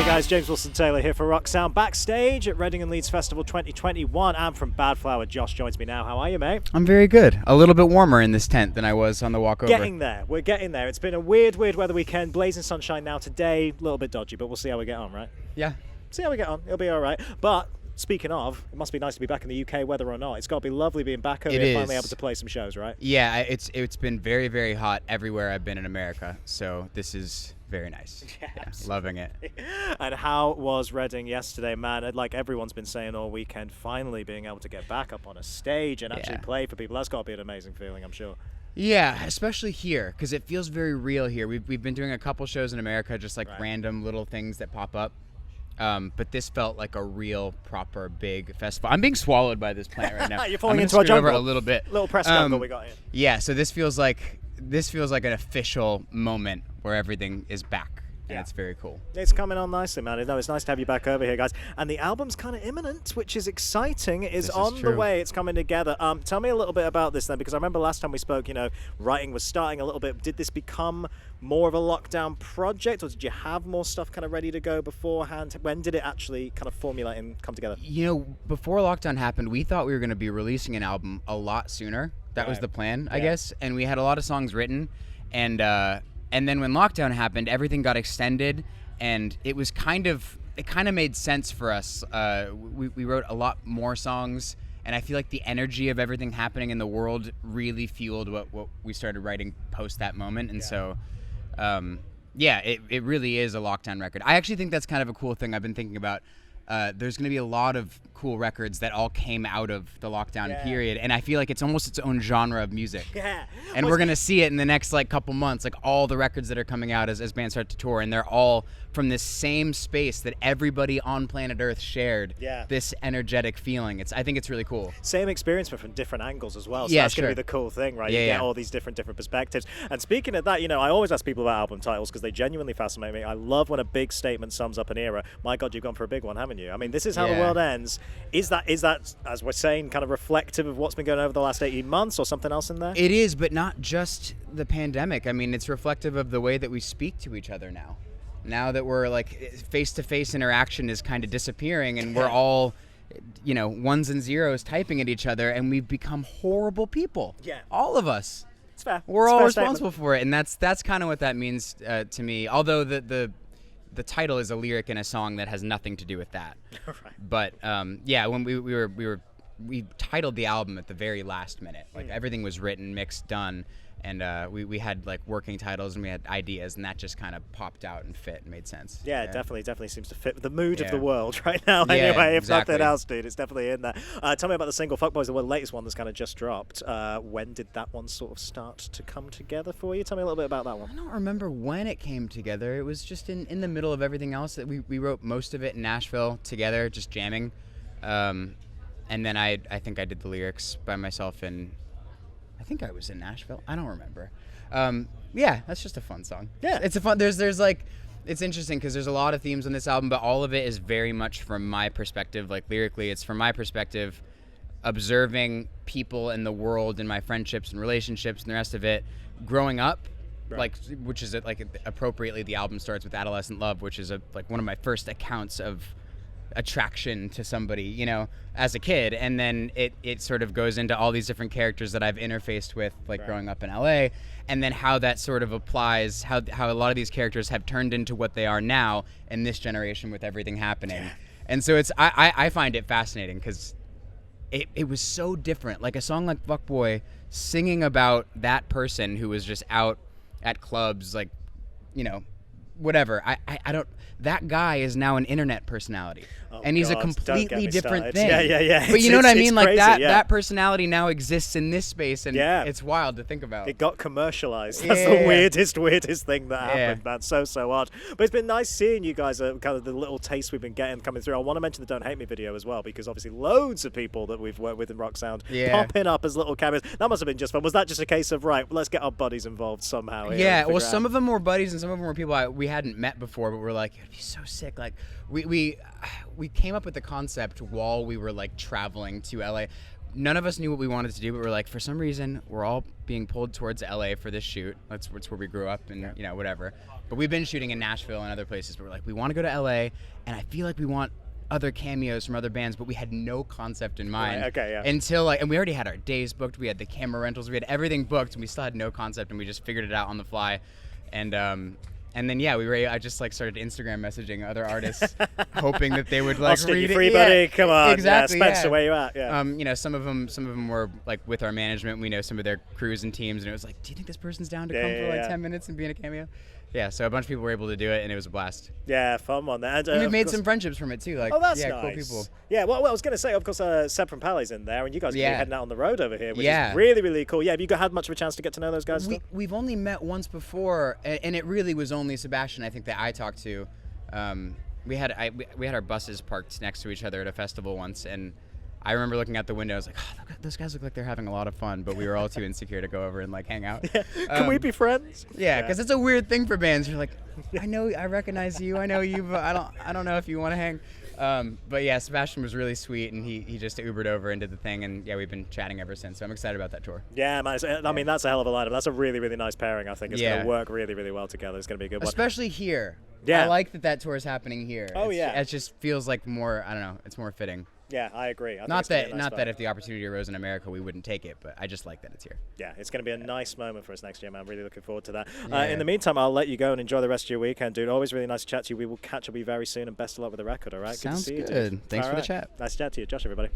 Hey guys, James Wilson-Taylor here for Rock Sound backstage at Reading Leeds Festival 2021. I'm from Badflower. Josh joins me now. How are you, mate? I'm very good. A little bit warmer in this tent than I was on the walk over. Getting there. We're getting there. It's been a weird weather weekend. Blazing sunshine now today. A little bit dodgy, but we'll see how we get on, right? Yeah. See how we get on. It'll be all right. But speaking of, it must be nice to be back in the UK, whether or not. It's got to be lovely being back over here, finally able to play some shows, right? Yeah, it's been very, very hot everywhere I've been in America, so this is very nice. Yeah, loving it. And how was Reading yesterday, man? Like everyone's been saying all weekend, finally being able to get back up on a stage and actually play for people. That's got to be an amazing feeling, I'm sure. Yeah, especially here, because it feels very real here. We've been doing a couple shows in America, just like random little things that pop up. But this felt like a real, proper, big festival. I'm being swallowed by this plant right now. You're falling into our jungle. Over a little bit. Little press jungle we got here. Yeah, so this feels like an official moment where everything is back. And it's very cool. It's coming on nicely, man. No, it's nice to have you back over here, guys. And the album's kind of imminent, which is exciting. It's on the way. It's coming together. Tell me a little bit about this then, because I remember last time we spoke, writing was starting a little bit. Did this become more of a lockdown project, or did you have more stuff kind of ready to go beforehand? When did it actually kind of formulate and come together? Before lockdown happened, we thought we were going to be releasing an album a lot sooner. That was the plan, I guess. And we had a lot of songs written, and then when lockdown happened, everything got extended, and it kind of made sense for us. We wrote a lot more songs, and I feel like the energy of everything happening in the world really fueled what we started writing post that moment. And so, it really is a lockdown record. I actually think that's kind of a cool thing I've been thinking about. There's going to be a lot of cool records that all came out of the lockdown period, and I feel like it's almost its own genre of music. Yeah. And we're going to see it in the next couple months, all the records that are coming out as bands start to tour, and they're all from this same space that everybody on planet Earth shared. Yeah. This energetic feeling. I think it's really cool. Same experience, but from different angles as well. So that's going to be the cool thing, right? You get all these different perspectives. And speaking of that, I always ask people about album titles because they genuinely fascinate me. I love when a big statement sums up an era. My God, you've gone for a big one, haven't you? I mean, This Is How the World Ends. Is that, as we're saying, kind of reflective of what's been going on over the last 18 months or something else in there? It is, but not just the pandemic. I mean, it's reflective of the way that we speak to each other now. Now that we're face-to-face interaction is kind of disappearing, and we're all, ones and zeros typing at each other, and we've become horrible people. Yeah. All of us. It's fair. We're all responsible for it, and that's kind of what that means to me. Although the title is a lyric in a song that has nothing to do with that. Right. But when we titled the album at the very last minute. Everything was written, mixed, done, and we had working titles and we had ideas, and that just kind of popped out and fit and made sense. Yeah, it definitely seems to fit the mood of the world right now. Anyway, if nothing else, dude, it's definitely in there. Tell me about the single "Fuckboys," the latest one that's kind of just dropped. When did that one sort of start to come together for you? Tell me a little bit about that one. I don't remember when it came together. It was just in the middle of everything else. That we wrote most of it in Nashville together, just jamming. And then I think I did the lyrics by myself, and I think I was in Nashville. I don't remember. That's just a fun song. Yeah, it's a fun. There's it's interesting because there's a lot of themes on this album, but all of it is very much from my perspective. Lyrically, it's from my perspective, observing people in the world and my friendships and relationships and the rest of it, growing up. Which is appropriately the album starts with adolescent love, which is one of my first accounts of attraction to somebody, as a kid, and then it sort of goes into all these different characters that I've interfaced with, growing up in LA, and then how that sort of applies, how a lot of these characters have turned into what they are now in this generation with everything happening. And so I find it fascinating because it was so different. A song like Fuckboy, singing about that person who was just out at clubs, whatever. I don't. That guy is now an internet personality, and he's a completely different thing. Yeah. But you know what I mean? Crazy, that personality now exists in this space, and it's wild to think about. It got commercialized. That's the weirdest thing that happened, man. So odd. But it's been nice seeing you guys. Kind of the little taste we've been getting coming through. I want to mention the "Don't Hate Me" video as well, because obviously loads of people that we've worked with in Rock Sound popping up as little cameos. That must have been just fun. Was that just a case of let's get our buddies involved somehow? Well, some of them were buddies, and some of them were people we hadn't met before, but we're like, it'd be so sick. We came up with the concept while we were traveling to LA. none of us knew what we wanted to do, but we're like, for some reason, we're all being pulled towards LA for this shoot. That's where we grew up, and whatever. But we've been shooting in Nashville and other places. But we're like, we want to go to LA, and I feel like we want other cameos from other bands, but we had no concept in mind. Right, okay, yeah. Until and we already had our days booked. We had the camera rentals. We had everything booked, and we still had no concept, and we just figured it out on the fly. And then I just started Instagram messaging other artists, hoping that they would I'll stick read you free, it. buddy. Yeah, Come on, exactly. Spencer, where you at? Yeah. Some of them were like with our management. We know some of their crews and teams, and it was like, do you think this person's down to come for 10 minutes and be in a cameo? Yeah, so a bunch of people were able to do it, and it was a blast. Yeah, fun one. And we've made some friendships from it too. Like, that's nice. Cool people. Yeah, well, I was going to say, of course, Seb from Palaye's in there, and you guys are heading out on the road over here, which is really, really cool. Yeah, have you had much of a chance to get to know those guys? We've only met once before, and it really was only Sebastian, I think, that I talked to. We had our buses parked next to each other at a festival once, and I remember looking out the window. I was like, oh, those guys look like they're having a lot of fun, but we were all too insecure to go over and hang out. Yeah. Can we be friends? Yeah, because it's a weird thing for bands. You're like, I recognize you. I know you, but I don't know if you want to hang. But yeah, Sebastian was really sweet, and he just Ubered over and did the thing, and yeah, we've been chatting ever since. So I'm excited about that tour. Yeah, man. I mean, that's a hell of a lineup. That's a really, really nice pairing. I think it's going to work really, really well together. It's going to be a good one. Especially here. Yeah. I like that tour is happening here. Oh, yeah. It just feels like more. I don't know. It's more fitting. Yeah, I agree. Not that if the opportunity arose in America, we wouldn't take it, but I just like that it's here. Yeah, it's going to be a nice moment for us next year, man. I'm really looking forward to that. Yeah. In the meantime, I'll let you go and enjoy the rest of your weekend, dude. Always really nice to chat to you. We will catch up with you very soon, and best of luck with the record, all right? Sounds good to see good. You, dude. Thanks for the chat. Nice to chat to you. Josh, everybody.